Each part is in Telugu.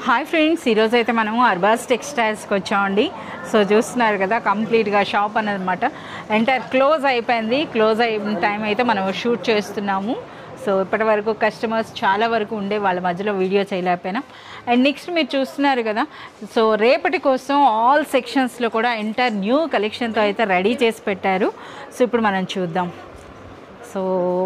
హాయ్ ఫ్రెండ్స్, ఈరోజు అయితే మనము అర్బాస్ టెక్స్టైల్స్కి వచ్చామండి. సో చూస్తున్నారు కదా, కంప్లీట్గా షాప్ అన్నమాట ఎంటైర్ క్లోజ్ అయిపోయింది. క్లోజ్ అయిన టైం అయితే మనం షూట్ చేస్తున్నాము. సో ఇప్పటి వరకు కస్టమర్స్ చాలా వరకు ఉండే, వాళ్ళ మధ్యలో వీడియో చేయలేకపోయినా. అండ్ నెక్స్ట్ మీరు చూస్తున్నారు కదా, సో రేపటి కోసం ఆల్ సెక్షన్స్లో కూడా ఎంటైర్ న్యూ కలెక్షన్తో అయితే రెడీ చేసి పెట్టారు. సో ఇప్పుడు మనం చూద్దాం. సో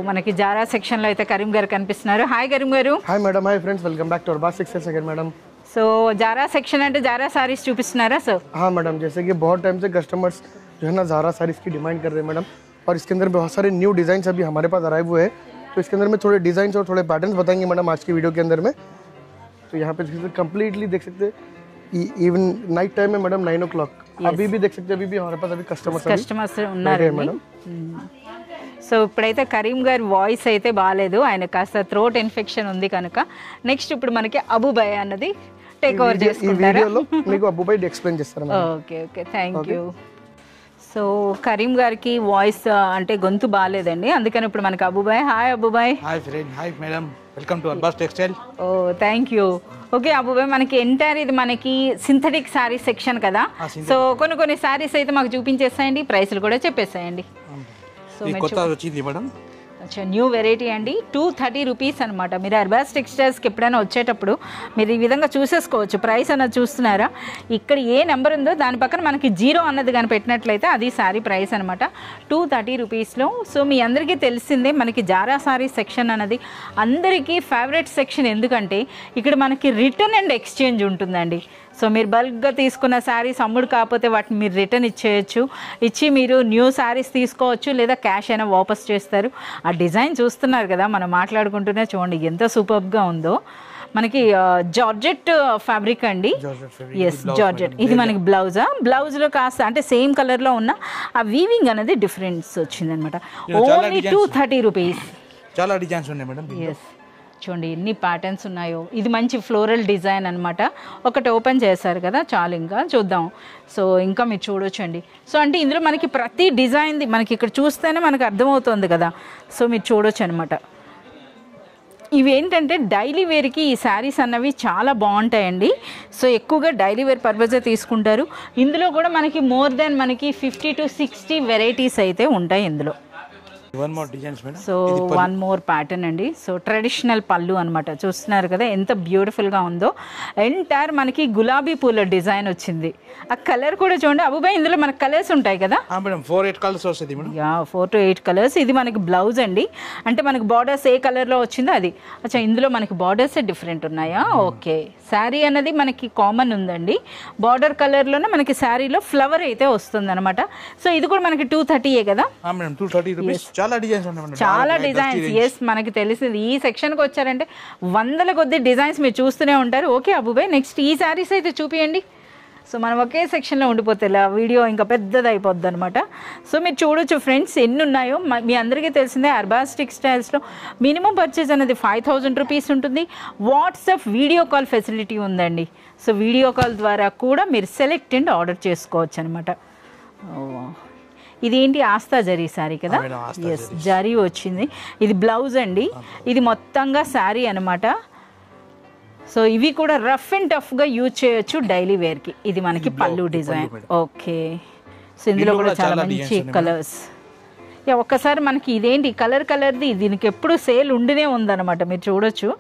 మనకి జారా సెక్షన్లో అయితే కరీం గారు కనిపిస్తున్నారు. హాయ్ కరీం గారు. Hi madam. Hi friends, welcome back to Arbaz textiles again madam. So Zara section అంటే జారా साड़ीज చూపిస్తున్నారా సార్? हाँ मैडम, जैसे कि बहुत टाइम से कस्टमर्स जो है ना जारा साड़ीज की डिमांड कर रहे हैं मैडम, और इसके अंदर बहुत सारे न्यू डिज़ाइंस अभी हमारे पास अराइव हुए हैं. तो इसके अंदर में थोड़े डिज़ाइंस और थोड़े पैटर्न्स बताएंगे मैडम आज की वीडियो के अंदर में. तो यहाँ पे कम्प्लीटली देख सकते हैं, इवन नाइट टाइम में मैडम 9 o'clock अभी भी देख सकते हैं. अभी भी हमारे पास अभी कस्टमर्स उన్నారు मैडम. సో ఇప్పుడైతే కరీం గారి వాయిస్ అయితే బాగాలేదు, ఆయన కాస్త థ్రోట్ ఇన్ఫెక్షన్ ఉంది కనుక నెక్స్ట్ ఇప్పుడు మనకి అబుబాయ్ అన్నది టేక్ ఓవర్ చేసుకుంటారు. మీకు అబుబాయ్ ఎక్స్ప్లెయిన్ చేస్తారు. Okay okay, thank you. So Karim గారికి వాయిస్ అంటే గొంతు బాగాలేదండి, అందుకని ఇప్పుడు మనకి Abubhai. Hi Abubhai. Hi friend. Hi madam, welcome to Arbaz textile. Oh thank you. Okay Abubhai, మనకి ఎంటైర్ ఇది మనకి సింథటిక్ శారీ సెక్షన్ కదా. సో కొన్ని శారీస్ అయితే మాకు చూపించేసాయండి, ప్రైస్లు కూడా చెప్పేసాయండి. కొత్త వచ్చింది మేడం, అచ్చా న్యూ వెరైటీ అండి. 230 రూపీస్ అనమాట. మీరు అర్బాస్ టెక్స్టైల్స్కి ఎప్పుడైనా వచ్చేటప్పుడు మీరు ఈ విధంగా చూసేసుకోవచ్చు. ప్రైస్ అన్నది చూస్తున్నారా, ఇక్కడ ఏ నెంబర్ ఉందో దాని పక్కన మనకి 0 అన్నది కానీ పెట్టినట్లయితే అది శారీ ప్రైస్ అనమాట, 230 రూపీస్లో. సో మీ అందరికీ తెలిసిందే మనకి జారా సారీ సెక్షన్ అన్నది అందరికీ ఫేవరెట్ సెక్షన్, ఎందుకంటే ఇక్కడ మనకి రిటర్న్ అండ్ ఎక్స్చేంజ్ ఉంటుందండి. సో మీరు బల్క్గా తీసుకున్న శారీస్ అమ్ముడు కాకపోతే వాటిని మీరు రిటర్న్ ఇచ్చి మీరు న్యూ శారీస్ తీసుకోవచ్చు, లేదా క్యాష్ అయినా వాపస్ చేస్తారు. ఆ డిజైన్ చూస్తున్నారు కదా, మనం మాట్లాడుకుంటూనే చూడండి ఎంత సూపర్గా ఉందో. మనకి జార్జెట్ ఫ్యాబ్రిక్ అండి. Yes georgette. ఇది మనకి బ్లౌజ్లో కాస్త అంటే సేమ్ కలర్లో ఉన్న ఆ వీవింగ్ అనేది డిఫరెన్స్ వచ్చిందనమాట. Only 230 rupees. చాలా డిజైన్స్ ఉన్నాయి మేడం. ఎస్ చూడండి ఎన్ని ప్యాటర్న్స్ ఉన్నాయో. ఇది మంచి ఫ్లోరల్ డిజైన్ అనమాట. ఒకటి ఓపెన్ చేశారు కదా, చాలు ఇంకా చూద్దాం. సో ఇంకా మీరు చూడొచ్చండి. సో అంటే ఇందులో మనకి ప్రతి డిజైన్ది మనకి ఇక్కడ చూస్తేనే మనకు అర్థమవుతుంది కదా. సో మీరు చూడొచ్చు అనమాట. ఇవి ఏంటంటే డైలీ వేర్కి ఈ శారీస్ అన్నవి చాలా బాగుంటాయండి. సో ఎక్కువగా డైలీ వేర్ పర్పసే తీసుకుంటారు. ఇందులో కూడా మనకి మోర్ దెన్ మనకి 50 to 60 వెరైటీస్ అయితే ఉంటాయి ఇందులో. సో వన్ మోర్ ప్యాటర్న్ అండి. సో ట్రెడిషనల్ పళ్ళు అనమాట. చూస్తున్నారు కదా ఎంత బ్యూటిఫుల్గా ఉందో. ఎంటైర్ మనకి గులాబీ పూల డిజైన్ వచ్చింది. ఆ కలర్ కూడా చూడండి అబుబాయ్, ఇందులో మనకి కలర్స్ ఉంటాయి కదా. 4-8 కలర్స్ వస్తుంది మేడం. 4 to 8 colours. ఇది మనకి బ్లౌజ్ అండి, అంటే మనకి బార్డర్స్ ఏ కలర్లో వచ్చిందో అది. అచ్చా ఇందులో మనకి బార్డర్స్ డిఫరెంట్ ఉన్నాయా? ఓకే. శారీ అన్నది మనకి కామన్ ఉందండి, బార్డర్ కలర్లోనే మనకి శారీలో ఫ్లవర్ అయితే వస్తుంది అనమాట. సో ఇది కూడా మనకి 230 కదా. 230 రూపీస్. చాలా డిజైన్స్. ఎస్ మనకి తెలిసింది. ఈ సెక్షన్కి వచ్చారంటే వందల కొద్ది డిజైన్స్ మీరు చూస్తూనే ఉంటారు. ఓకే అబుబాయ్, నెక్స్ట్ ఈ శారీస్ అయితే చూపియండి. సో మనం ఒకే సెక్షన్లో ఉండిపోతే వీడియో ఇంకా పెద్దది అయిపోద్ది అనమాట. సో మీరు చూడొచ్చు ఫ్రెండ్స్ ఎన్ని ఉన్నాయో. మీ అందరికీ తెలిసిందే అర్బాస్ టెక్స్టైల్స్లో మినిమం పర్చేజ్ అనేది 5000 రూపీస్ ఉంటుంది. వాట్సాప్ వీడియో కాల్ ఫెసిలిటీ ఉందండి. సో వీడియో కాల్ ద్వారా కూడా మీరు సెలెక్ట్ అండ్ ఆర్డర్ చేసుకోవచ్చు అనమాట. ఇదేంటి ఆస్తా జరీ శారీ కదా. ఎస్ జరీ వచ్చింది. ఇది బ్లౌజ్ అండి, ఇది మొత్తంగా శారీ అనమాట. సో ఇవి కూడా రఫ్ అండ్ టఫ్గా యూజ్ చేయొచ్చు డైలీ వేర్కి. ఇది మనకి పళ్ళు డిజైన్. ఓకే. సో ఇందులో కూడా చాలా మంచి కలర్స్. ఒక్కసారి మనకి ఇదేంటి కలర్ది దీనికి ఎప్పుడు సేల్ ఉండినే ఉందన్నమాట, మీరు చూడొచ్చు.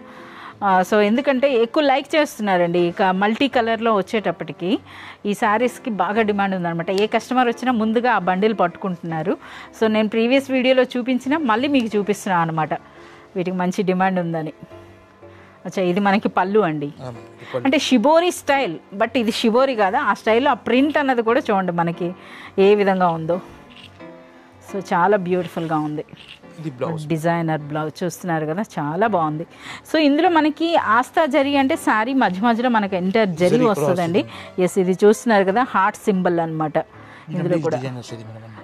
సో ఎందుకంటే ఎక్కువ లైక్ చేస్తున్నారండి. ఇక మల్టీ కలర్లో వచ్చేటప్పటికి ఈ శారీస్కి బాగా డిమాండ్ ఉందన్నమాట. ఏ కస్టమర్ వచ్చినా ముందుగా ఆ బండిల్ పట్టుకుంటున్నారు. సో నేను ప్రీవియస్ వీడియోలో చూపించిన మళ్ళీ మీకు చూపిస్తున్నాను అనమాట, వీటికి మంచి డిమాండ్ ఉందని. అచ్చా ఇది మనకి పళ్ళు అండి, అంటే షిబోరి స్టైల్, బట్ ఇది షిబోరి కాదా, ఆ స్టైల్లో ఆ ప్రింట్ అన్నది కూడా చూడండి మనకి ఏ విధంగా ఉందో. సో చాలా బ్యూటిఫుల్గా ఉంది. డిజైనర్ బ్లౌజ్ చూస్తున్నారు కదా, చాలా బాగుంది. సో ఇందులో మనకి ఆస్తా జరీ అంటే శారీ మధ్యలో మనకి ఎంటర్ జరీ వస్తుందండి. ఎస్ ఇది చూస్తున్నారు కదా హార్ట్ సింబల్ అనమాట. ఇందులో కూడా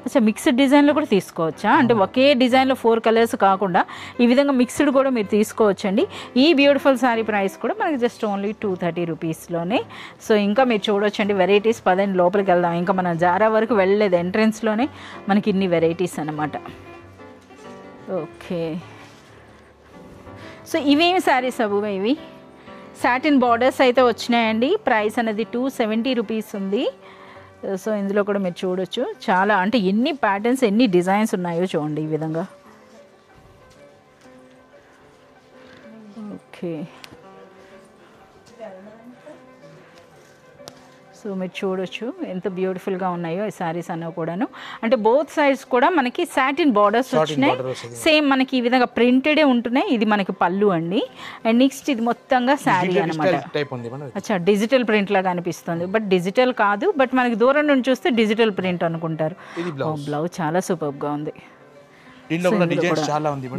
అచ్చా మిక్స్డ్ డిజైన్లో కూడా తీసుకోవచ్చా, అంటే ఒకే డిజైన్లో 4 కలర్స్ కాకుండా ఈ విధంగా మిక్స్డ్ కూడా మీరు తీసుకోవచ్చండి. ఈ బ్యూటిఫుల్ శారీ ప్రైస్ కూడా మనకి జస్ట్ ఓన్లీ 230 రూపీస్లోనే. సో ఇంకా మీరు చూడొచ్చండి వెరైటీస్. పదండి లోపలికి వెళ్దాం. ఇంకా మనం జారా వరకు వెళ్ళలేదు, ఎంట్రెన్స్లోనే మనకి ఇన్ని వెరైటీస్ అనమాట. ఓకే. సో ఇవేమి శారీస్ అబువా? ఇవి సాటిన్ బార్డర్స్ అయితే వచ్చినాయండి. ప్రైస్ అనేది 270 రూపీస్ ఉంది. సో ఇందులో కూడా మీరు చూడొచ్చు, చాలా అంటే ఎన్ని ప్యాటర్న్స్ ఎన్ని డిజైన్స్ ఉన్నాయో చూడండి ఈ విధంగా. ఓకే, సో మీరు చూడొచ్చు ఎంత బ్యూటిఫుల్గా ఉన్నాయో ఈ శారీస్ అన్నీ కూడాను. అంటే బోత్ సైడ్స్ కూడా మనకి సాటిన్ బార్డర్స్ వచ్చినాయి. సేమ్ మనకి ఈ విధంగా ప్రింటెడే ఉంటున్నాయి. ఇది మనకి పళ్ళు అండి. అండ్ నెక్స్ట్ ఇది మొత్తంగా శారీ అనమాట. అచ్చా, డిజిటల్ ప్రింట్ లాగా అనిపిస్తుంది, బట్ డిజిటల్ కాదు. బట్ మనకి దూరం నుండి చూస్తే డిజిటల్ ప్రింట్ అనుకుంటారు. బ్లౌజ్ చాలా సూపర్గా ఉంది.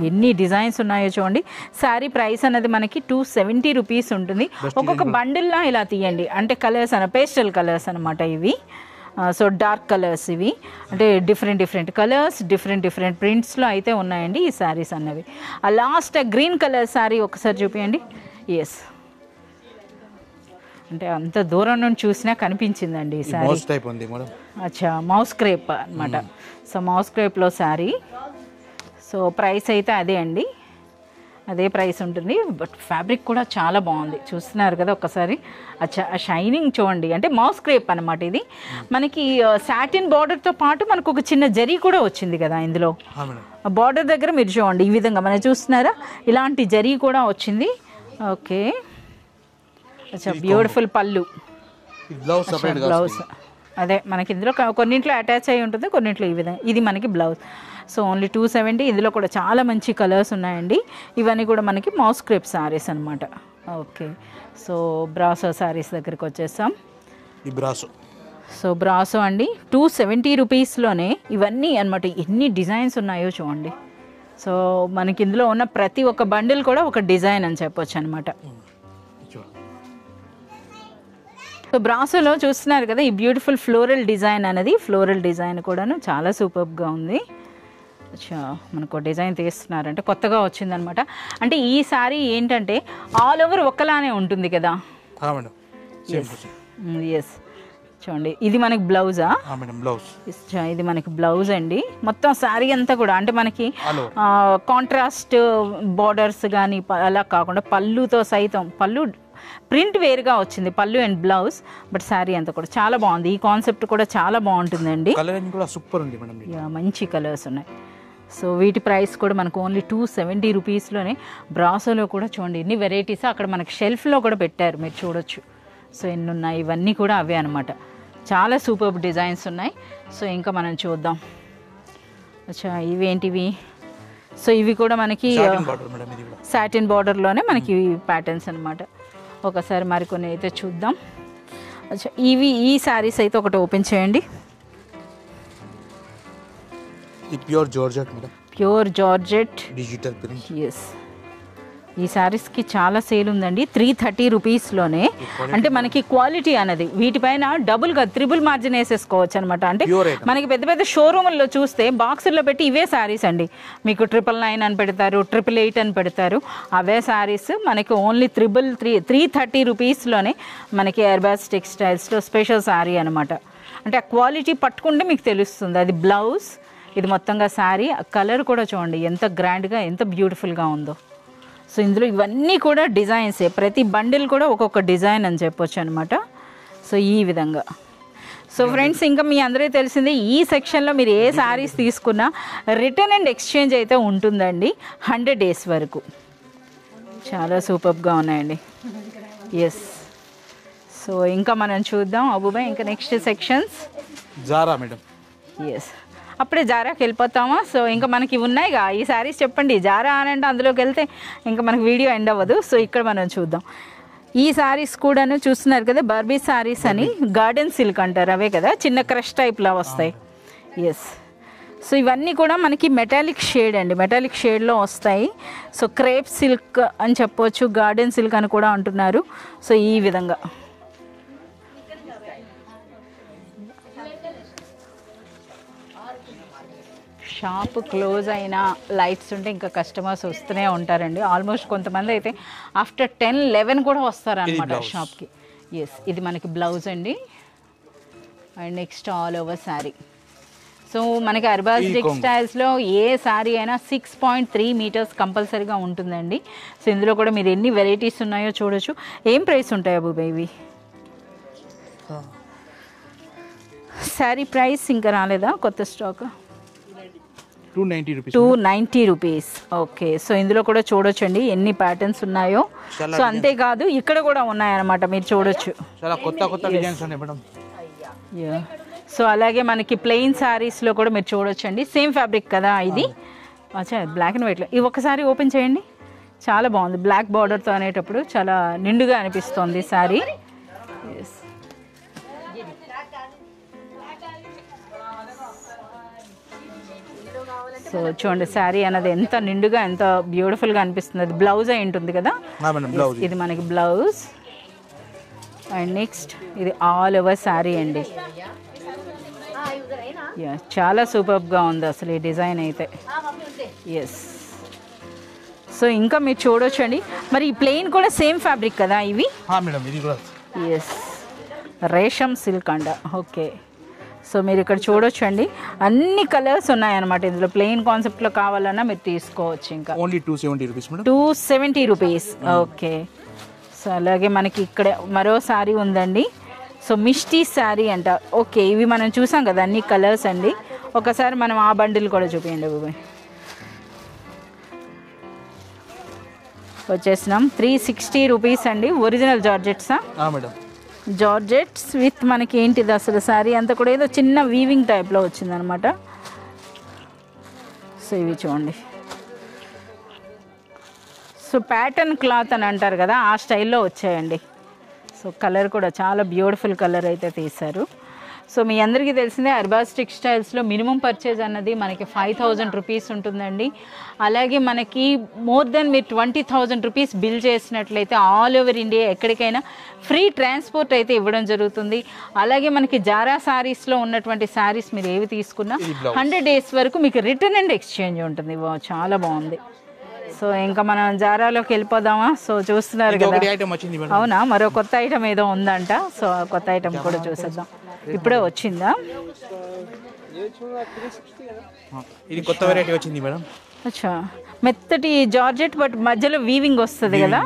ఎన్ని డిజైన్స్ ఉన్నాయో చూడండి. శారీ ప్రైస్ అనేది మనకి 270 రూపీస్ ఉంటుంది. ఒక్కొక్క బండిల్లా ఇలా తీయండి. అంటే కలర్స్ పేస్టల్ కలర్స్ అనమాట ఇవి. సో డార్క్ కలర్స్ ఇవి, అంటే డిఫరెంట్ కలర్స్ డిఫరెంట్ ప్రింట్స్లో అయితే ఉన్నాయండి ఈ శారీస్ అన్నవి. ఆ లాస్ట్ గ్రీన్ కలర్ శారీ ఒకసారి చూపించండి. ఎస్, అంటే అంత దూరం నుండి చూసినా కనిపించిందండి ఈ శారీ. అచ్చా, మౌస్ క్రేప్ అనమాట. సో మౌస్ క్రేప్లో శారీ. సో ప్రైస్ అయితే అదే అండి, అదే ప్రైస్ ఉంటుంది. బట్ ఫ్యాబ్రిక్ కూడా చాలా బాగుంది, చూస్తున్నారు కదా ఒక్కసారి. అచ్చా, షైనింగ్ చూడండి. అంటే మౌస్ క్రేప్ అనమాట ఇది. మనకి సాటిన్ బార్డర్తో పాటు మనకు ఒక చిన్న జరీ కూడా వచ్చింది కదా ఇందులో. బార్డర్ దగ్గర మీరు చూడండి ఈ విధంగా మనం చూస్తున్నారా, ఇలాంటి జరీ కూడా వచ్చింది. ఓకే, అచ్చా, బ్యూటిఫుల్ పళ్ళు, బ్లౌజ్ అదే మనకి ఇందులో కొన్నింట్లో అటాచ్ అయి ఉంటుంది, కొన్నింట్లో ఈ విధంగా. ఇది మనకి బ్లౌజ్. So only 270. ఇందులో కూడా చాలా మంచి కలర్స్ ఉన్నాయండి. ఇవన్నీ కూడా మనకి మౌస్ క్రేప్ శారీస్ అనమాట. ఓకే, సో బ్రాసో శారీస్ దగ్గరికి వచ్చేసాం. సో బ్రాసో అండి 270 రూపీస్లోనే ఇవన్నీ అనమాట. ఎన్ని డిజైన్స్ ఉన్నాయో చూడండి. సో మనకి ఇందులో ఉన్న ప్రతి ఒక్క బండిల్ కూడా ఒక డిజైన్ అని చెప్పొచ్చు అనమాట. సో బ్రాసోలో చూస్తున్నారు కదా ఈ బ్యూటిఫుల్ ఫ్లోరల్ డిజైన్ అనేది. ఫ్లోరల్ డిజైన్ కూడాను చాలా సూపర్గా ఉంది. అచ్చా, మనకు డిజైన్ తీస్తున్నారంటే కొత్తగా వచ్చిందనమాట. అంటే ఈ సారీ ఏంటంటే ఆల్ ఓవర్ ఒక్కలానే ఉంటుంది కదా. ఎస్, చూడండి ఇది మనకి బ్లౌజా? ఇది మనకి బ్లౌజ్ అండి. మొత్తం శారీ అంతా కూడా అంటే మనకి కాంట్రాస్ట్ బార్డర్స్ కానీ అలా కాకుండా పళ్ళుతో సైతం, పళ్ళు ప్రింట్ వేరుగా వచ్చింది, పళ్ళు అండ్ బ్లౌజ్. బట్ శారీ అంతా కూడా చాలా బాగుంది. ఈ కాన్సెప్ట్ కూడా చాలా బాగుంటుందండి. మంచి కలర్స్ ఉన్నాయి. సో వీటి ప్రైస్ కూడా మనకు ఓన్లీ 270 రూపీస్లోనే. బ్రాసోలో కూడా చూడండి ఎన్ని వెరైటీస్ అక్కడ మనకి షెల్ఫ్లో కూడా పెట్టారు, మీరు చూడొచ్చు. సో ఎన్ని ఉన్నాయి, ఇవన్నీ కూడా అవే అనమాట. చాలా సూపర్ డిజైన్స్ ఉన్నాయి. సో ఇంకా మనం చూద్దాం. అచ్చా, ఇవేంటివి? సో ఇవి కూడా మనకి సాటిన్ బార్డర్లోనే మనకి ప్యాటర్న్స్ అనమాట. ఒకసారి మరికొన్ని అయితే చూద్దాం. అచ్చా, ఇవి ఈ శారీస్ అయితే ఒకటి ఓపెన్ చేయండి. Pure georgette madam, pure georgette digital print. Yes, ఈ శారీస్కి చాలా సేల్ ఉందండి 330 రూపీస్లోనే. అంటే మనకి క్వాలిటీ అనేది వీటిపైన డబుల్గా త్రిబుల్ మార్జిన్ వేసేసుకోవచ్చు అనమాట. అంటే మనకి పెద్ద పెద్ద షోరూముల్లో చూస్తే బాక్సుల్లో పెట్టి ఇవే శారీస్ అండి మీకు 999 అని పెడతారు, 888 అని పెడతారు. అవే శారీస్ మనకి ఓన్లీ 330 రూపీస్లోనే మనకి ఎయిర్బాస్ టెక్స్టైల్స్లో స్పెషల్ శారీ అనమాట. అంటే ఆ క్వాలిటీ పట్టుకుంటే మీకు తెలుస్తుంది. అది బ్లౌజ్, ఇది మొత్తంగా శారీ. కలర్ కూడా చూడండి ఎంత గ్రాండ్గా ఎంత బ్యూటిఫుల్గా ఉందో. సో ఇందులో ఇవన్నీ కూడా డిజైన్సే, ప్రతి బండిల్ కూడా ఒక్కొక్క డిజైన్ అని చెప్పొచ్చు అనమాట. సో ఈ విధంగా. సో ఫ్రెండ్స్, ఇంకా మీ అందరికీ తెలిసిందే ఈ సెక్షన్లో మీరు ఏ శారీస్ తీసుకున్నా రిటర్న్ అండ్ ఎక్స్చేంజ్ అయితే ఉంటుందండి 100 days వరకు. చాలా సూపర్గా ఉన్నాయండి. ఎస్, సో ఇంకా మనం చూద్దాం అబూబాయ్ ఇంకా next sections. Zara madam. Yes, అప్పుడే జారాకి వెళ్ళిపోతామా? సో ఇంకా మనకి ఉన్నాయిగా ఈ శారీస్ చెప్పండి. జారా అని అంటే అందులోకి వెళ్తే ఇంకా మనకి వీడియో ఎండ్ అవ్వదు. సో ఇక్కడ మనం చూద్దాం. ఈ శారీస్ కూడాను చూస్తున్నారు కదా, బర్బీ శారీస్ అని, గార్డెన్ సిల్క్ అంటారు అవే కదా, చిన్న క్రష్ టైప్లా వస్తాయి. ఎస్, సో ఇవన్నీ కూడా మనకి మెటాలిక్ షేడ్ అండి, మెటాలిక్ షేడ్లో వస్తాయి. సో క్రేప్ సిల్క్ అని చెప్పవచ్చు, గార్డెన్ సిల్క్ అని కూడా అంటున్నారు. సో ఈ విధంగా షాప్ క్లోజ్ అయినా లైట్స్ ఉంటే ఇంకా కస్టమర్స్ వస్తూనే ఉంటారండి. ఆల్మోస్ట్ కొంతమంది అయితే ఆఫ్టర్ 10-11 కూడా వస్తారనమాట షాప్కి. ఎస్, ఇది మనకి బ్లౌజ్ అండి. And next all over sari. So మనకి అర్బాజ్ టెక్స్టైల్స్లో ఏ శారీ అయినా 6.3 మీటర్స్ కంపల్సరీగా ఉంటుందండి. సో ఇందులో కూడా మీరు ఎన్ని వెరైటీస్ ఉన్నాయో చూడొచ్చు. ఏం ప్రైస్ ఉంటాయి అబూబాయ్ ఇవి? శారీ ప్రైస్ ఇంకా రాలేదా కొత్త stock? 290 rupees. 290 rupees. Okay, so ఇందులో కూడా చూడొచ్చండి ఎన్ని ప్యాటర్న్స్ ఉన్నాయో. సో అంతేకాదు ఇక్కడ కూడా ఉన్నాయన్నమాట, మీరు చూడొచ్చు. చాలా కొత్త కొత్త డిజైన్స్ ఉన్నాయి మేడం. సో అలాగే మనకి ప్లెయిన్ శారీస్లో కూడా మీరు చూడొచ్చండి. సేమ్ ఫ్యాబ్రిక్ కదా ఇది. అచ్చా, బ్లాక్ అండ్ వైట్లో. ఇవి ఒకసారి ఓపెన్ చేయండి. చాలా బాగుంది, బ్లాక్ బార్డర్తో అనేటప్పుడు చాలా నిండుగా అనిపిస్తుంది శారీ. సో చూడండి శారీ అన్నది ఎంత నిండుగా ఎంత బ్యూటిఫుల్గా అనిపిస్తుంది. అది బ్లౌజ్ అయి ఉంటుంది కదా, ఇది మనకి బ్లౌజ్. అండ్ నెక్స్ట్ ఇది ఆల్ ఓవర్ శారీ అండి. చాలా సూపర్గా ఉంది అసలు ఈ డిజైన్ అయితే. ఎస్, సో ఇంకా మీరు చూడొచ్చండి. మరి ఈ ప్లెయిన్ కూడా సేమ్ ఫ్యాబ్రిక్ కదా ఇవి? ఎస్, రేషం సిల్క్ అండ. ఓకే, సో మీరు ఇక్కడ చూడొచ్చండి అన్ని కలర్స్ ఉన్నాయన్నమాట ఇందులో. ప్లెయిన్ కాన్సెప్ట్లో కావాలన్నా మీరు తీసుకోవచ్చు. ఇంకా only 270 rupees madam. 270 rupees. Okay, so అలాగే మనకి ఇక్కడ మరో శారీ ఉందండి. సో మిస్టీ శారీ అంట. ఓకే, ఇవి మనం చూసాం కదా అన్ని కలర్స్ అండి. ఒకసారి మనం ఆ బండిల్ కూడా చూపించండి బాబాయ్. వచ్చేసినాం 360 రూపీస్ అండి. ఒరిజినల్ జార్జెట్సా మేడం? జార్జెట్స్ విత్ మనకి ఏంటిది అసలు శారీ అంతా కూడా ఏదో చిన్న వీవింగ్ టైప్లో వచ్చిందనమాట. సో ఇవి చూడండి. సో ప్యాటర్న్ క్లాత్ అని అంటారు కదా, ఆ స్టైల్లో వచ్చాయండి. సో కలర్ కూడా చాలా బ్యూటిఫుల్ కలర్ అయితే తీశారు. సో మీ అందరికీ తెలిసిందే అర్బాజ్ టెక్స్టైల్స్లో మినిమం పర్చేజ్ అన్నది మనకి 5000 రూపీస్ ఉంటుందండి. అలాగే మనకి మోర్ దెన్ మీరు 20,000 రూపీస్ బిల్ చేసినట్లయితే ఆల్ ఓవర్ ఇండియా ఎక్కడికైనా ఫ్రీ ట్రాన్స్పోర్ట్ అయితే ఇవ్వడం జరుగుతుంది. అలాగే మనకి జారా శారీస్లో ఉన్నటువంటి శారీస్ మీరు ఏవి తీసుకున్నా 100 days వరకు మీకు రిటర్న్ అండ్ ఎక్స్చేంజ్ ఉంటుంది. చాలా బాగుంది. సో ఇంకా మనం జారాలోకి వెళ్ళిపోదామా? సో చూస్తున్నారు కదా, అవునా, మరో కొత్త ఐటమ్ ఏదో ఉందంట. సో కొత్త ఐటమ్ కూడా చూసేద్దాం. ఇప్పుడే వచ్చిందా? ఇది కొత్త వెరైటీ వచ్చింది మేడం. అచ్చా, మెత్తటి జార్జెట్ బట్ మధ్యలో వీవింగ్ వస్తుంది కదా.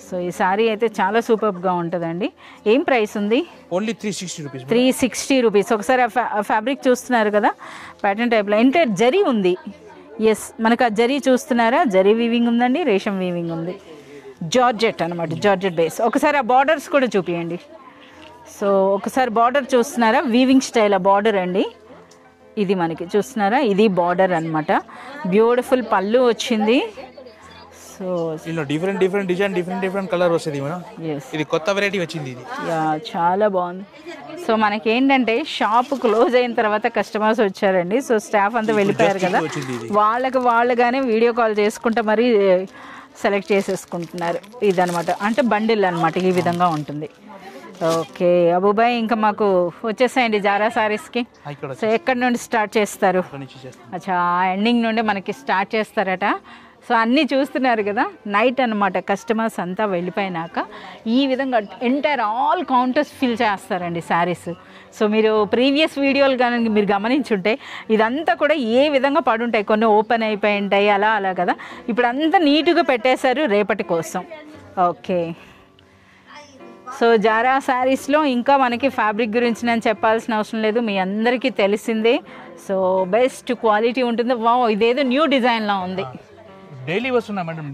సో ఈ సారీ అయితే చాలా సూపర్గా ఉంటుందండి. ఏం ప్రైస్ ఉంది? Only 360 rupees. 360 రూపీస్. ఒకసారి ఆ ఫ్యాబ్రిక్ చూస్తున్నారు కదా, ప్యాటర్న్ టైప్లో ఎంటర్ జరీ ఉంది. ఎస్, మనకు ఆ జరీ చూస్తున్నారా, జరీ వీవింగ్ ఉందండి, రేషం వీవింగ్ ఉంది. జార్జెట్ అనమాట, జార్జెట్ బేస్. ఒకసారి ఆ బార్డర్స్ కూడా చూపించండి. సో ఒకసారి బార్డర్ చూస్తున్నారా, వీవింగ్ స్టైల్ ఆ బార్డర్ అండి. ఇది మనకి చూస్తున్నారా, ఇది బార్డర్ అనమాట. బ్యూటిఫుల్ పళ్ళు వచ్చింది. So different design, different colour వస్తుంది మేడం. ఇది కొత్త వెరైటీ వచ్చింది ఇది. చాలా బాగుంది. సో మనకి ఏంటంటే షాప్ క్లోజ్ అయిన తర్వాత కస్టమర్స్ వచ్చారండి. సో స్టాఫ్ అంతా వెళ్ళిపోయారు కదా, వాళ్ళుగానే వీడియో కాల్ చేసుకుంటా మరి సెలెక్ట్ చేసేసుకుంటున్నారు. ఇదనమాట, అంటే బండిల్ అనమాట, ఈ విధంగా ఉంటుంది. ఓకే అబూబాయ్, ఇంకా మాకు వచ్చేసాయండి జారా సారీస్కి. సో ఎక్కడి నుండి స్టార్ట్ చేస్తారు? అచ్చా, ఎండింగ్ నుండి మనకి స్టార్ట్ చేస్తారట. సో అన్నీ చూస్తున్నారు కదా, నైట్ అనమాట కస్టమర్స్ అంతా వెళ్ళిపోయినాక ఈ విధంగా ఎంటైర్ ఆల్ కౌంటర్స్ ఫిల్ చేస్తారండి శారీస్. సో మీరు ప్రీవియస్ వీడియోలు కానీ మీరు గమనించుంటే ఇదంతా కూడా ఏ విధంగా పడుంటాయి, కొన్ని ఓపెన్ అయిపోయి ఉంటాయి అలా కదా. ఇప్పుడు అంతా నీట్గా పెట్టేశారు రేపటి కోసం. ఓకే, సో జారా శారీస్లో ఇంకా మనకి ఫ్యాబ్రిక్ గురించి నేను చెప్పాల్సిన అవసరం లేదు, మీ అందరికీ తెలిసిందే. సో బెస్ట్ క్వాలిటీ ఉంటుంది. వావ్, ఇదేదో న్యూ డిజైన్లా ఉంది. డైలీ వస్తున్నాయి మేడం,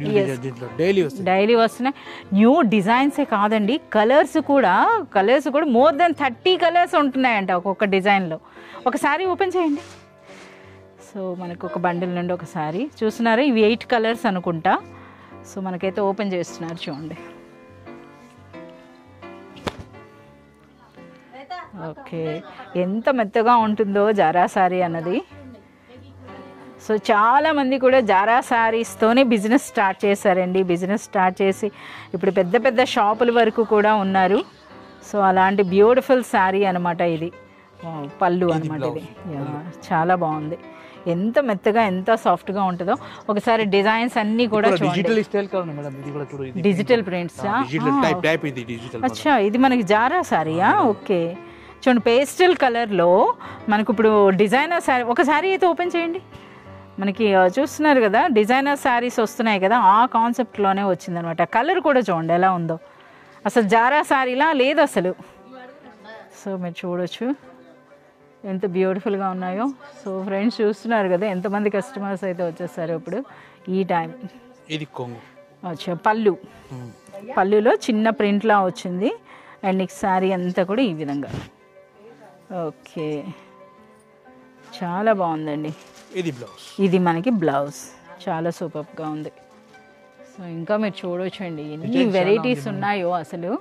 డైలీ వస్తున్నాయి. న్యూ డిజైన్సే కాదండి, కలర్స్ కూడా మోర్ దెన్ 30 కలర్స్ ఉంటున్నాయంట ఒక్కొక్క డిజైన్లో. ఒకసారి ఓపెన్ చేయండి. సో మనకు ఒక బండిల్ నుండి ఒకసారి చూస్తున్నారా, ఇవి 8 కలర్స్ అనుకుంటా. సో మనకైతే ఓపెన్ చేస్తున్నారు చూడండి. ఓకే, ఎంత మెత్తగా ఉంటుందో జారా శారీ అన్నది. సో చాలామంది కూడా జారా శారీస్తోనే బిజినెస్ స్టార్ట్ చేశారండి. బిజినెస్ స్టార్ట్ చేసి ఇప్పుడు పెద్ద పెద్ద షాపుల వరకు కూడా ఉన్నారు. సో అలాంటి బ్యూటిఫుల్ శారీ అనమాట ఇది. పళ్ళు అనమాట ఇది. చాలా బాగుంది. ఎంత మెత్తగా ఎంత సాఫ్ట్గా ఉంటుందో. ఒకసారి డిజైన్స్ అన్నీ కూడా డిజిటల్ ప్రింట్స్. అచ్చా, ఇది మనకి జారా శారీయా? ఓకే, చూడండి పేస్టల్ కలర్లో మనకు ఇప్పుడు డిజైనర్ శారీ, ఒక శారీ అయితే ఓపెన్ చేయండి. మనకి చూస్తున్నారు కదా డిజైనర్ శారీస్ వస్తున్నాయి కదా, ఆ కాన్సెప్ట్లోనే వచ్చిందనమాట. కలర్ కూడా చూడండి ఎలా ఉందో, అసలు జారా శారీలా లేదు అసలు. సో మీరు చూడొచ్చు ఎంత బ్యూటిఫుల్గా ఉన్నాయో. సో ఫ్రెండ్స్ చూస్తున్నారు కదా ఎంతమంది కస్టమర్స్ అయితే వచ్చేస్తారు ఇప్పుడు ఈ టైం. ఇది కొంగు అచ్చా పళ్ళులో చిన్న ప్రింట్లా వచ్చింది. అండ్ నెక్స్ట్ శారీ అంతా కూడా ఈ విధంగా. ఓకే చాలా బాగుందండి. ఇది బ్లౌజ్, ఇది మనకి బ్లౌజ్ చాలా సూపర్గా ఉంది. సో ఇంకా మీరు చూడొచ్చండి ఎన్ని వెరైటీస్ ఉన్నాయో అసలు.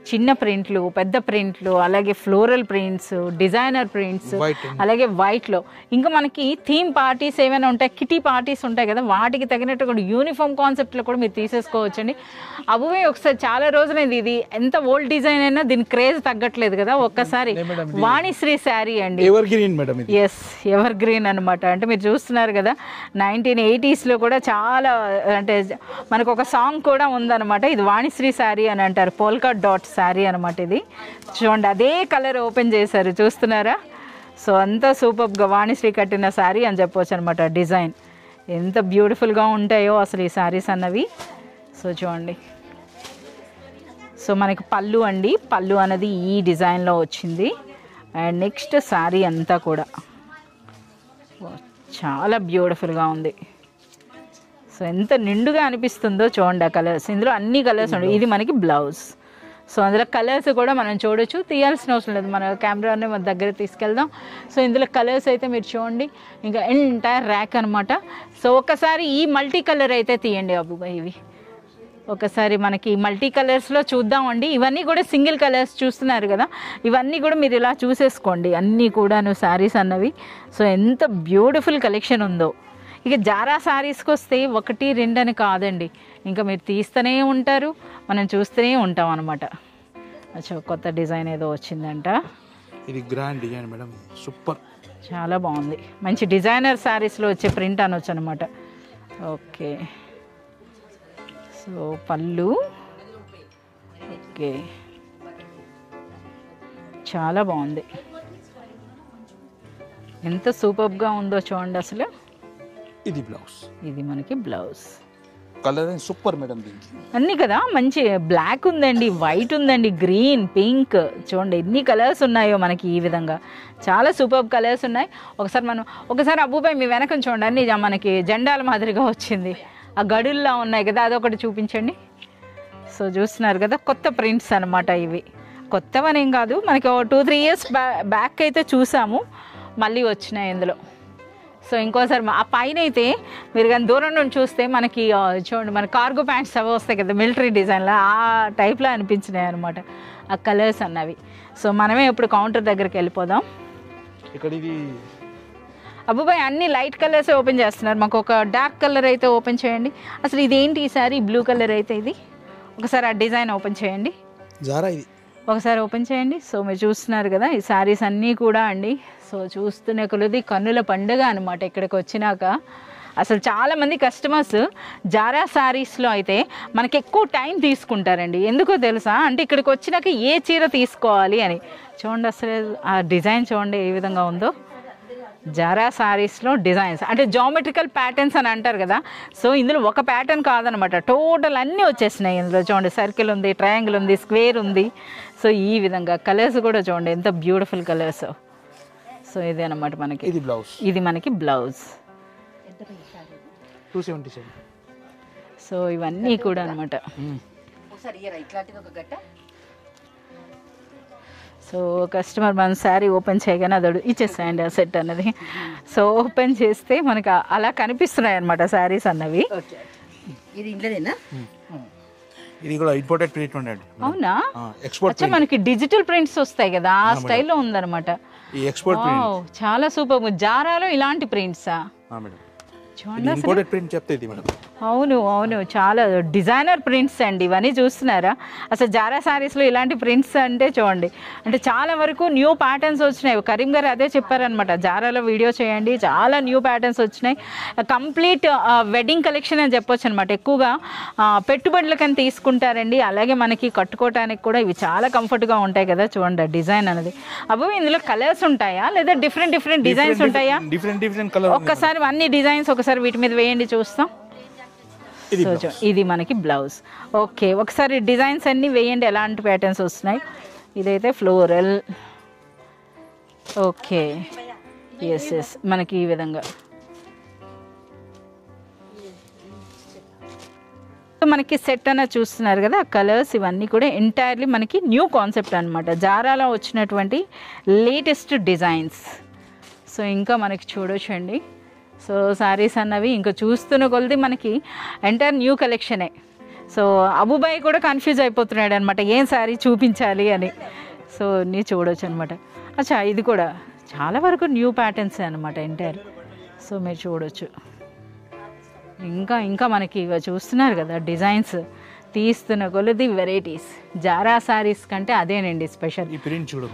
చిన్న ప్రింట్లు, పెద్ద ప్రింట్లు, అలాగే ఫ్లోరల్ ప్రింట్స్, డిజైనర్ ప్రింట్స్, అలాగే వైట్లో. ఇంకా మనకి థీమ్ పార్టీస్ ఏమైనా ఉంటాయి, కిటీ పార్టీస్ ఉంటాయి కదా, వాటికి తగినట్టు కూడా యూనిఫామ్ కాన్సెప్ట్లో కూడా మీరు తీసేసుకోవచ్చండి. అవి ఒకసారి చాలా రోజులైంది, ఇది ఎంత ఓల్డ్ డిజైన్ అయినా దీని క్రేజ్ తగ్గట్లేదు కదా. ఒక్కసారి వాణిశ్రీ శారీ అండి, evergreen madam. Yes evergreen అనమాట. అంటే మీరు చూస్తున్నారు కదా 1980s కూడా చాలా, అంటే మనకు ఒక సాంగ్ కూడా ఉందన్నమాట. ఇది వాణిశ్రీ శారీ అని అంటారు, పోల్కా డాట్ శారీ అనమాట. ఇది చూడండి అదే కలర్ ఓపెన్ చేశారు చూస్తున్నారా. సో అంతా సూపర్గా వాణిశ్రీ కట్టిన శారీ అని చెప్పవచ్చు అనమాట. డిజైన్ ఎంత బ్యూటిఫుల్గా ఉంటాయో అసలు ఈ శారీస్ అన్నవి. సో చూడండి, సో మనకి పళ్ళు అండి, పళ్ళు అనేది ఈ డిజైన్లో వచ్చింది. అండ్ నెక్స్ట్ శారీ అంతా కూడా చాలా బ్యూటిఫుల్గా ఉంది. సో ఎంత నిండుగా అనిపిస్తుందో చూడండి ఆ కలర్స్. ఇందులో అన్ని కలర్స్ ఉన్నాయి. ఇది మనకి బ్లౌజ్. సో అందులో కలర్స్ కూడా మనం చూడొచ్చు, తీయాల్సిన అవసరం లేదు, మన కెమెరాని మన దగ్గర తీసుకెళ్దాం. సో ఇందులో కలర్స్ అయితే మీరు చూడండి, ఇంకా ఎంటైర్ ర్యాక్ అనమాట. సో ఒకసారి ఈ మల్టీ కలర్ అయితే తీయండి అబ్బుబాయ్. ఇవి ఒకసారి మనకి మల్టీ కలర్స్లో చూద్దామండి. ఇవన్నీ కూడా సింగిల్ కలర్స్ చూస్తున్నారు కదా, ఇవన్నీ కూడా మీరు ఇలా చూసేసుకోండి. అన్నీ కూడాను శారీస్ అన్నవి. సో ఎంత బ్యూటిఫుల్ కలెక్షన్ ఉందో. ఇక జారా శారీస్కి వస్తే 1, 2 అని కాదండి, ఇంకా మీరు తీస్తూనే ఉంటారు, మనం చూస్తూనే ఉంటాం అనమాట. అచ్చా కొత్త డిజైన్ ఏదో వచ్చిందంట. ఇది గ్రాండ్ డిజైన్ మేడం, సూపర్, చాలా బాగుంది. మంచి డిజైనర్ శారీస్లో వచ్చే ప్రింట్ అనొచ్చు అనమాట. ఓకే సో పళ్ళు, ఓకే చాలా బాగుంది. ఎంత సూపర్గా ఉందో చూడండి అసలు. ఇది బ్లౌజ్, ఇది మనకి బ్లౌజ్. Colour super madam. దీనికి అన్నీ కదా మంచి బ్లాక్ ఉందండి, వైట్ ఉందండి, గ్రీన్, పింక్, చూడండి ఎన్ని కలర్స్ ఉన్నాయో మనకి. ఈ విధంగా చాలా సూపర్ కలర్స్ ఉన్నాయి. ఒకసారి అబ్బుబాయ్ మీ వెనకం చూడండి, అన్ని మనకి జెండాల మాదిరిగా వచ్చింది, ఆ గడుల్లా ఉన్నాయి కదా, అదొకటి చూపించండి. సో చూస్తున్నారు కదా కొత్త ప్రింట్స్ అనమాట. ఇవి కొత్తవనేం కాదు, మనకి 2-3 years బ్యాక్ అయితే చూసాము, మళ్ళీ వచ్చినాయి ఇందులో. సో ఇంకోసారి ఆ పైన అయితే మీరు కానీ దూరం నుండి చూస్తే మనకి చూడండి మన కార్గో ప్యాంట్స్ అవి వస్తాయి కదా మిలిటరీ డిజైన్లో, ఆ టైప్లో అనిపించినాయి అనమాట ఆ కలర్స్ అన్నవి. సో మనమే ఇప్పుడు కౌంటర్ దగ్గరికి వెళ్ళిపోదాం. ఇక్కడ ఇది అబ్బుబాయ్ అన్ని లైట్ కలర్స్ ఓపెన్ చేస్తున్నారు, మాకు ఒక డార్క్ కలర్ అయితే ఓపెన్ చేయండి. అసలు ఇదేంటి ఈ సారీ బ్లూ కలర్ అయితే, ఇది ఒకసారి ఆ డిజైన్ ఓపెన్ చేయండి, జారా ఇది ఒకసారి ఓపెన్ చేయండి. సో మీరు చూస్తున్నారు కదా ఈ శారీస్ అన్నీ కూడా అండి. సో చూస్తున్న కొలది కన్నుల పండుగ అనమాట ఇక్కడికి వచ్చినాక. అసలు చాలామంది కస్టమర్స్ జారా శారీస్లో అయితే మనకి ఎక్కువ టైం తీసుకుంటారండి. ఎందుకో తెలుసా, అంటే ఇక్కడికి వచ్చినాక ఏ చీర తీసుకోవాలి అని. చూడండి అసలు ఆ డిజైన్ చూడండి ఏ విధంగా ఉందో. జారా శారీస్లో డిజైన్స్ అంటే జామెట్రికల్ ప్యాటర్న్స్ అని అంటారు కదా. సో ఇందులో ఒక ప్యాటర్న్ కాదనమాట, టోటల్ అన్నీ వచ్చేసినాయి ఇందులో. చూడండి సర్కిల్ ఉంది, ట్రయాంగిల్ ఉంది, స్క్వేర్ ఉంది. సో ఈ విధంగా కలర్స్ కూడా చూడండి ఎంత బ్యూటిఫుల్ కలర్స్. సో ఇదే అనమాట మనకి. ఇది బ్లౌజ్, ఇది మనకి బ్లౌజ్ 277. సో ఇవన్నీ కూడా అనమాట. సో కస్టమర్ మన శారీ ఓపెన్ చేయగానే అది ఇచ్చేస్తాయండి ఆ సెట్ అన్నది. సో ఓపెన్ చేస్తే మనకు అలా కనిపిస్తున్నాయి అనమాట శారీస్ అన్నవి. ఇది ఇంట్లోనేనా? ఇది కూడా ఇంపోర్టెడ్ ప్రింట్ ఉండండి. అవునా? ఎక్స్పోర్ట్ మనకి డిజిటల్ ప్రింట్స్ వస్తాయి కదా ఆ స్టైల్లో ఉందన్నమాట. ఈ ఎక్స్పోర్ట్ ప్రింట్ చాలా సూపర్. జారాలో ఇలాంటి ప్రింట్సా మేడం? చూడండి ఇంపోర్టెడ్ ప్రింట్ చెప్తే ఇది మేడం. అవును అవును, చాలా డిజైనర్ ప్రింట్స్ అండి ఇవన్నీ. చూస్తున్నారా అసలు జారా శారీస్లో ఇలాంటి ప్రింట్స్ అంటే చూడండి, అంటే చాలా వరకు న్యూ ప్యాటర్న్స్ వచ్చినాయి. కరీం గారు అదే చెప్పారనమాట, జారాలో వీడియో చేయండి, చాలా న్యూ ప్యాటర్న్స్ వచ్చినాయి. కంప్లీట్ వెడ్డింగ్ కలెక్షన్ అని చెప్పొచ్చు అనమాట. ఎక్కువగా పెట్టుబడులకని తీసుకుంటారండి, అలాగే మనకి కట్టుకోవటానికి కూడా ఇవి చాలా కంఫర్ట్గా ఉంటాయి కదా. చూడండి డిజైన్ అనేది. అబ్బో ఇందులో కలర్స్ ఉంటాయా లేదా డిఫరెంట్ డిఫరెంట్ డిజైన్స్ ఉంటాయా? Different colour. ఒక్కసారి అన్ని డిజైన్స్ ఒకసారి వీటి మీద వేయండి చూస్తాం. సో ఇది మనకి బ్లౌజ్. ఓకే, ఒకసారి డిజైన్స్ అన్నీ వేయండి ఎలాంటి ప్యాటర్న్స్ వస్తున్నాయి. ఇదైతే ఫ్లోరల్. ఓకే, ఎస్ ఎస్, మనకి ఈ విధంగా. సో మనకి సెట్ అన్న చూస్తున్నారు కదా, కలర్స్ ఇవన్నీ కూడా ఎంటైర్లీ మనకి న్యూ కాన్సెప్ట్ అనమాట. జారాలో వచ్చినటువంటి లేటెస్ట్ డిజైన్స్. సో ఇంకా మనకి చూడొచ్చండి. సో శారీస్ అన్నవి ఇంకా చూస్తున్న కొలది మనకి ఎంటైర్ న్యూ కలెక్షనే. సో అబుబాయ్ కూడా కన్ఫ్యూజ్ అయిపోతున్నాడు అనమాట, ఏం శారీ చూపించాలి అని. సో నీ చూడొచ్చు అనమాట. అచ్చా, ఇది కూడా చాలా వరకు న్యూ ప్యాటర్న్స్ అనమాట ఎంటైర్. సో మీరు చూడొచ్చు. ఇంకా ఇంకా మనకి ఇవి చూస్తున్నారు కదా డిజైన్స్, తీస్తున్న కొలది వెరైటీస్. జారా శారీస్ కంటే అదేనండి స్పెషల్. ఈ ప్రింట్ చూడు,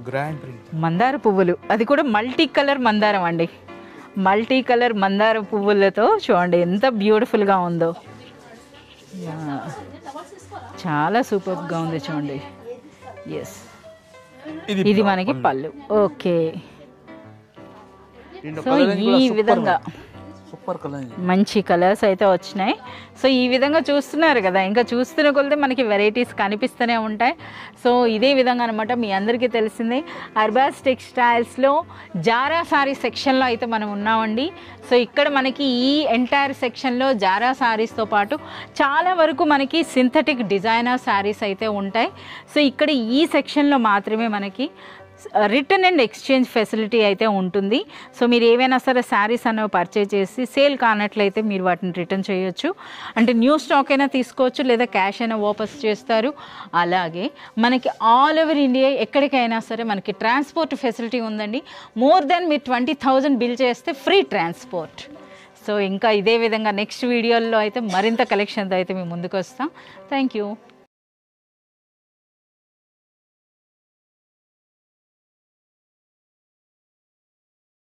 గ్రాండ్ ప్రింట్. మందార పువ్వులు, అది కూడా మల్టీ కలర్ మందారం అండి. మల్టీ కలర్ మందార పువ్వులతో చూడండి ఎంత బ్యూటిఫుల్గా ఉందో. చాలా సూపర్గా ఉంది చూడండి. ఎస్, ఇది మనకి పళ్ళు. ఓకే, సో ఈ విధంగా సూపర్ కలర్, మంచి కలర్స్ అయితే వచ్చినాయి. సో ఈ విధంగా చూస్తున్నారు కదా, ఇంకా చూస్తున్న కొలది మనకి వెరైటీస్ కనిపిస్తూనే ఉంటాయి. సో ఇదే విధంగా అనమాట, మీ అందరికీ తెలిసిందే అర్బాస్ టెక్స్టైల్స్లో జారా సారీ సెక్షన్లో అయితే మనం ఉన్నామండి. సో ఇక్కడ మనకి ఈ ఎంటైర్ సెక్షన్లో జారా శారీస్తో పాటు చాలా వరకు మనకి సింథటిక్ డిజైనర్ శారీస్ అయితే ఉంటాయి. సో ఇక్కడ ఈ సెక్షన్లో మాత్రమే మనకి రిటర్న్ అండ్ ఎక్స్చేంజ్ ఫెసిలిటీ అయితే ఉంటుంది. సో మీరు ఏవైనా సరే శారీస్ అనేవి పర్చేజ్ చేసి సేల్ కానట్లయితే మీరు వాటిని రిటర్న్ చేయొచ్చు. అంటే న్యూ స్టాక్ అయినా తీసుకోవచ్చు, లేదా క్యాష్ అయినా వాపస్ చేస్తారు. అలాగే మనకి ఆల్ ఓవర్ ఇండియా ఎక్కడికైనా సరే మనకి ట్రాన్స్పోర్ట్ ఫెసిలిటీ ఉందండి. మోర్ దెన్ మీరు 20,000 బిల్ చేస్తే ఫ్రీ ట్రాన్స్పోర్ట్. సో ఇంకా ఇదే విధంగా నెక్స్ట్ వీడియోల్లో అయితే మరింత కలెక్షన్తో అయితే మేము ముందుకు వస్తాం. Thank you.